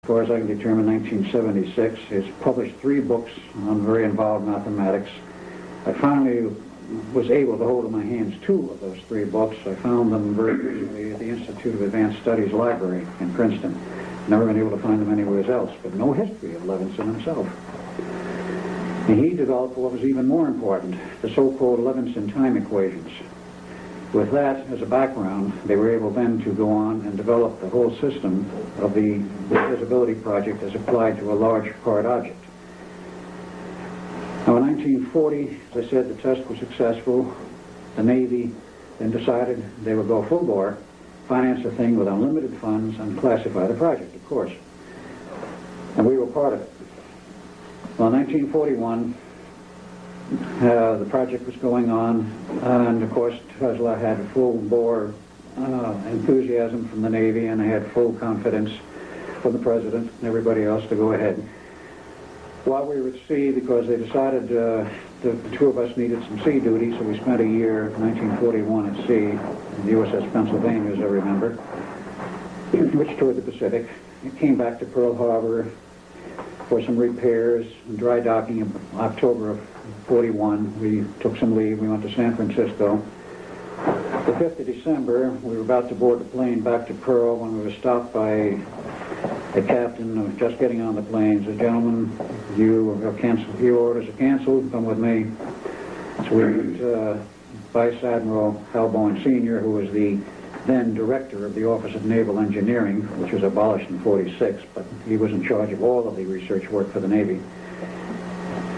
As far as I can determine, 1976. He's published 3 books on very involved mathematics. I finally was able to hold in my hands 2 of those 3 books. I found them very recently at the Institute of Advanced Studies Library in Princeton. Never been able to find them anywhere else, but no history of Levinson himself. And he developed what was even more important, the so-called Levinson time equations. With that as a background, they were able then to go on and develop the whole system of the divisibility project as applied to a large part object. Now in 1940, as I said, the test was successful. The Navy then decided they would go full bore, finance the thing with unlimited funds, and classify the project, of course. And we were part of it. Well, in 1941, the project was going on, and of course Tesla had full-bore enthusiasm from the Navy, and they had full confidence from the President and everybody else to go ahead. While we were at sea, because they decided the 2 of us needed some sea duty, so we spent a year, 1941, at sea, in the USS Pennsylvania, as I remember, which toured the Pacific. It came back to Pearl Harbor for some repairs and dry docking in October of 41. We took some leave. We went to San Francisco. The 5th of December, we were about to board the plane back to Pearl when we were stopped by a captain who was just getting on the plane. Said, "Gentlemen, your orders are canceled. Come with me." So we met Vice Admiral Hal Bowen Sr., who was the then director of the Office of Naval Engineering, which was abolished in 46, but he was in charge of all of the research work for the Navy.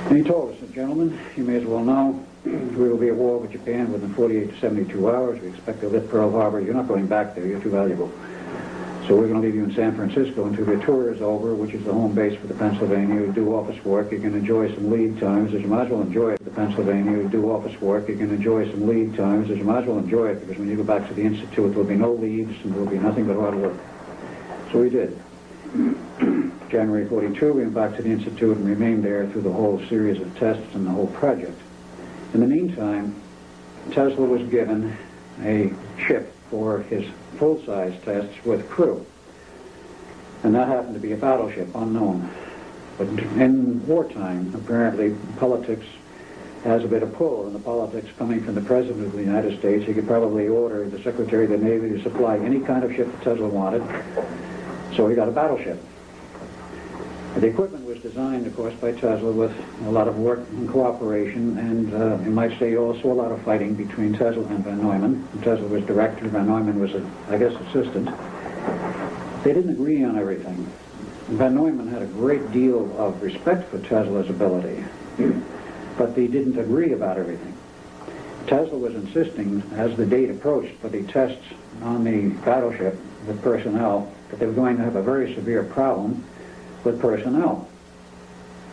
And he told us, "Gentlemen, you may as well know we will be at war with Japan within 48 to 72 hours. We expect to lift Pearl Harbor. You're not going back there. You're too valuable. So we're going to leave you in San Francisco until your tour is over, which is the home base for the Pennsylvania. You do office work. You can enjoy some lead times. As you might as well enjoy it. The Pennsylvania. You do office work. You can enjoy some lead times. As you might as well enjoy it, because when you go back to the Institute, there'll be no leads and there'll be nothing but hard work." So we did. January 42, we went back to the Institute and remained there through the whole series of tests and the whole project. In the meantime, Tesla was given a ship for his full-size tests with crew. And that happened to be a battleship, unknown. But in wartime, apparently, politics has a bit of pull, and the politics coming from the President of the United States, he could probably order the Secretary of the Navy to supply any kind of ship that Tesla wanted. So he got a battleship. The equipment was designed, of course, by Tesla with a lot of work and cooperation, and you might say also a lot of fighting between Tesla and Van Neumann. Tesla was director, Van Neumann was, I guess, assistant. They didn't agree on everything. Van Neumann had a great deal of respect for Tesla's ability, but they didn't agree about everything. Tesla was insisting, as the date approached for the tests on the battleship with personnel, that they were going to have a very severe problem with personnel.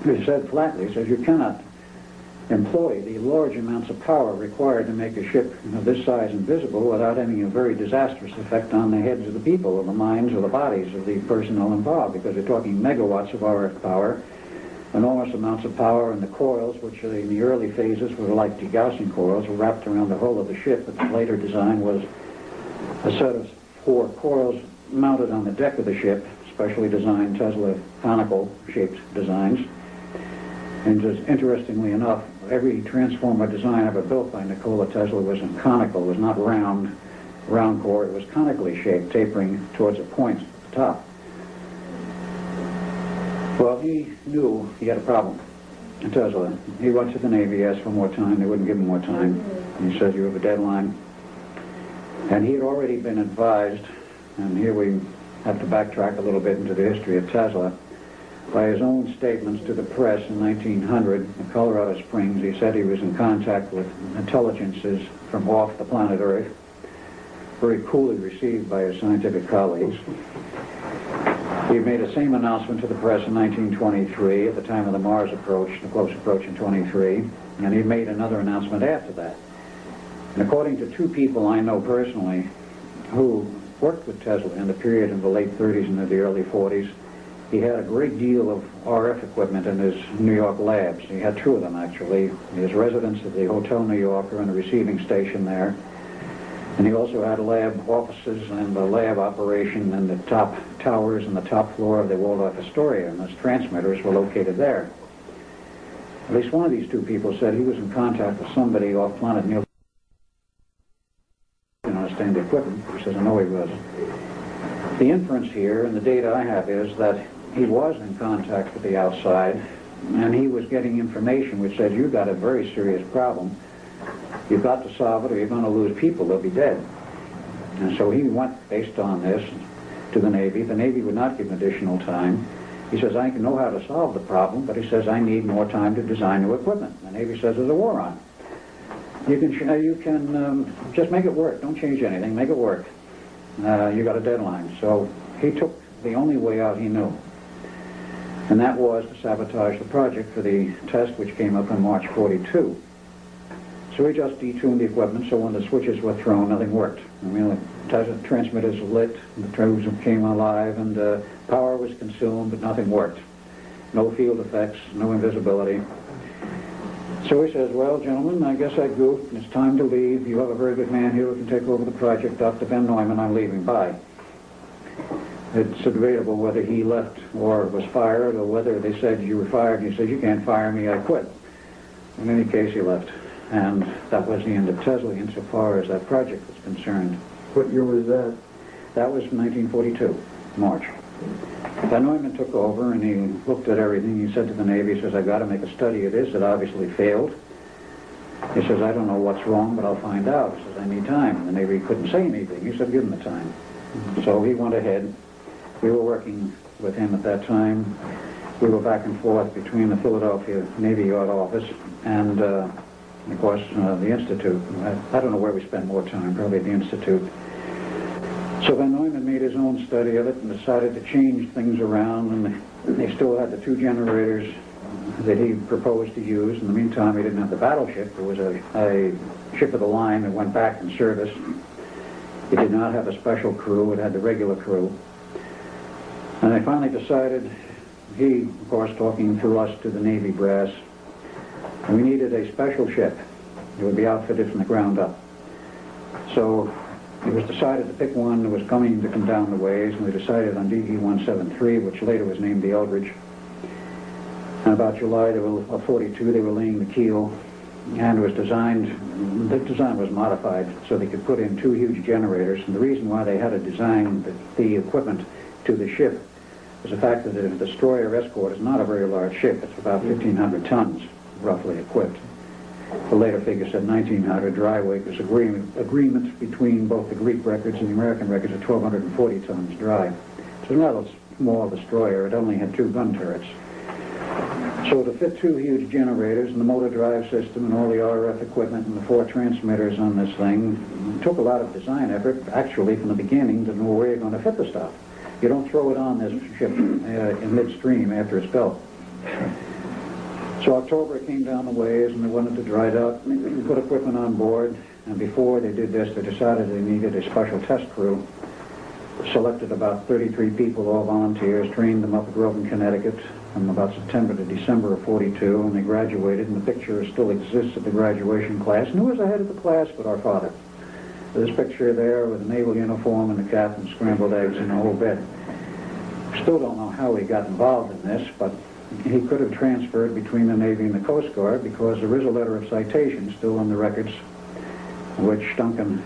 He said flatly, he says, "You cannot employ the large amounts of power required to make a ship of this size invisible without having a very disastrous effect on the heads of the people, or the minds, or the bodies of the personnel involved, because they're talking megawatts of RF power, enormous amounts of power in the coils, which in the early phases were like degaussing coils, were wrapped around the hull of the ship, but the later design was a set of 4 coils mounted on the deck of the ship, specially designed Tesla conical-shaped designs. And just interestingly enough, every transformer design ever built by Nikola Tesla was conical, was not round core, it was conically shaped, tapering towards a point at the top. Well, he knew he had a problem, Tesla. He went to the Navy, asked for more time, they wouldn't give him more time. And he says, "You have a deadline." And he had already been advised, and here we have to backtrack a little bit into the history of Tesla. By his own statements to the press in 1900 in Colorado Springs, he said he was in contact with intelligences from off the planet Earth, very coolly received by his scientific colleagues. He made the same announcement to the press in 1923 at the time of the Mars approach, the close approach in 23, and he made another announcement after that. And according to 2 people I know personally who worked with Tesla in the period of the late 30s and the early 40s, he had a great deal of RF equipment in his New York labs. He had 2 of them, actually. His residence at the Hotel New York, or in a receiving station there. And he also had lab offices and a lab operation in the top towers and the top floor of the Waldorf Astoria, and those transmitters were located there. At least one of these two people said he was in contact with somebody off planet Neil. I didn't understand the equipment. He says, I know he was. The inference here, and the data I have, is that he was in contact with the outside, and he was getting information which said, you've got a very serious problem. You've got to solve it or you're going to lose people. They'll be dead. And so he went, based on this, to the Navy. The Navy would not give him additional time. He says, I know how to solve the problem, but he says, I need more time to design new equipment. The Navy says, there's a war on. You can just make it work. Don't change anything. Make it work. You got a deadline. So he took the only way out he knew. And that was to sabotage the project for the test which came up in March 42. So we just detuned the equipment so when the switches were thrown, nothing worked. I mean, the transmitters lit, the tubes came alive, and power was consumed, but nothing worked. No field effects, no invisibility. So he says, well, gentlemen, I guess I goofed, and it's time to leave. You have a very good man here who can take over the project, Dr. Ben Neumann. I'm leaving. Bye. It's debatable whether he left or was fired, or whether they said, you were fired, and he said, you can't fire me, I quit. In any case, he left. And that was the end of Tesla insofar as that project was concerned. What year was that? That was 1942, March. Van Neumann took over and he looked at everything. He said to the Navy, he says, I've got to make a study of this. It obviously failed. He says, I don't know what's wrong, but I'll find out. He says, I need time. And the Navy couldn't say anything. He said, give him the time. So he went ahead. We were working with him at that time. We were back and forth between the Philadelphia Navy Yard office and of course, the Institute. I don't know where we spent more time, probably at the Institute. So Van Neumann made his own study of it and decided to change things around, and they still had the two generators that he proposed to use. In the meantime, he didn't have the battleship. There was a ship of the line that went back in service. It did not have a special crew. It had the regular crew. And they finally decided, he, of course, talking through us to the Navy brass, and we needed a special ship. It would be outfitted from the ground up. So it was decided to pick one that was going to come down the ways, and we decided on DD-173, which later was named the Eldridge. And about July of 42, they were laying the keel, and it was designed, the design was modified so they could put in two huge generators. And the reason why they had to design the equipment to the ship was the fact that the destroyer Escort is not a very large ship. It's about 1,500 tons. Roughly equipped. The later figure said 1,900 dry weight. Was agreement between both the Greek records and the American records of 1,240 tons dry. So not a small destroyer. It only had two gun turrets. So to fit two huge generators and the motor drive system and all the RF equipment and the four transmitters on this thing, it took a lot of design effort, actually from the beginning, to know where you're going to fit the stuff. You don't throw it on this ship in midstream after it's built. So October it came down the ways and they wanted to dry dock. They put equipment on board, and before they did this, they decided they needed a special test crew. Selected about 33 people, all volunteers, trained them up at Groveland, Connecticut from about September to December of 42, and they graduated, and the picture still exists of the graduation class. And who was ahead of the class but our father? This picture there with the naval uniform and the cap and scrambled eggs and the whole bit. Still don't know how he got involved in this, but he could have transferred between the Navy and the Coast Guard because there is a letter of citation still on the records which Duncan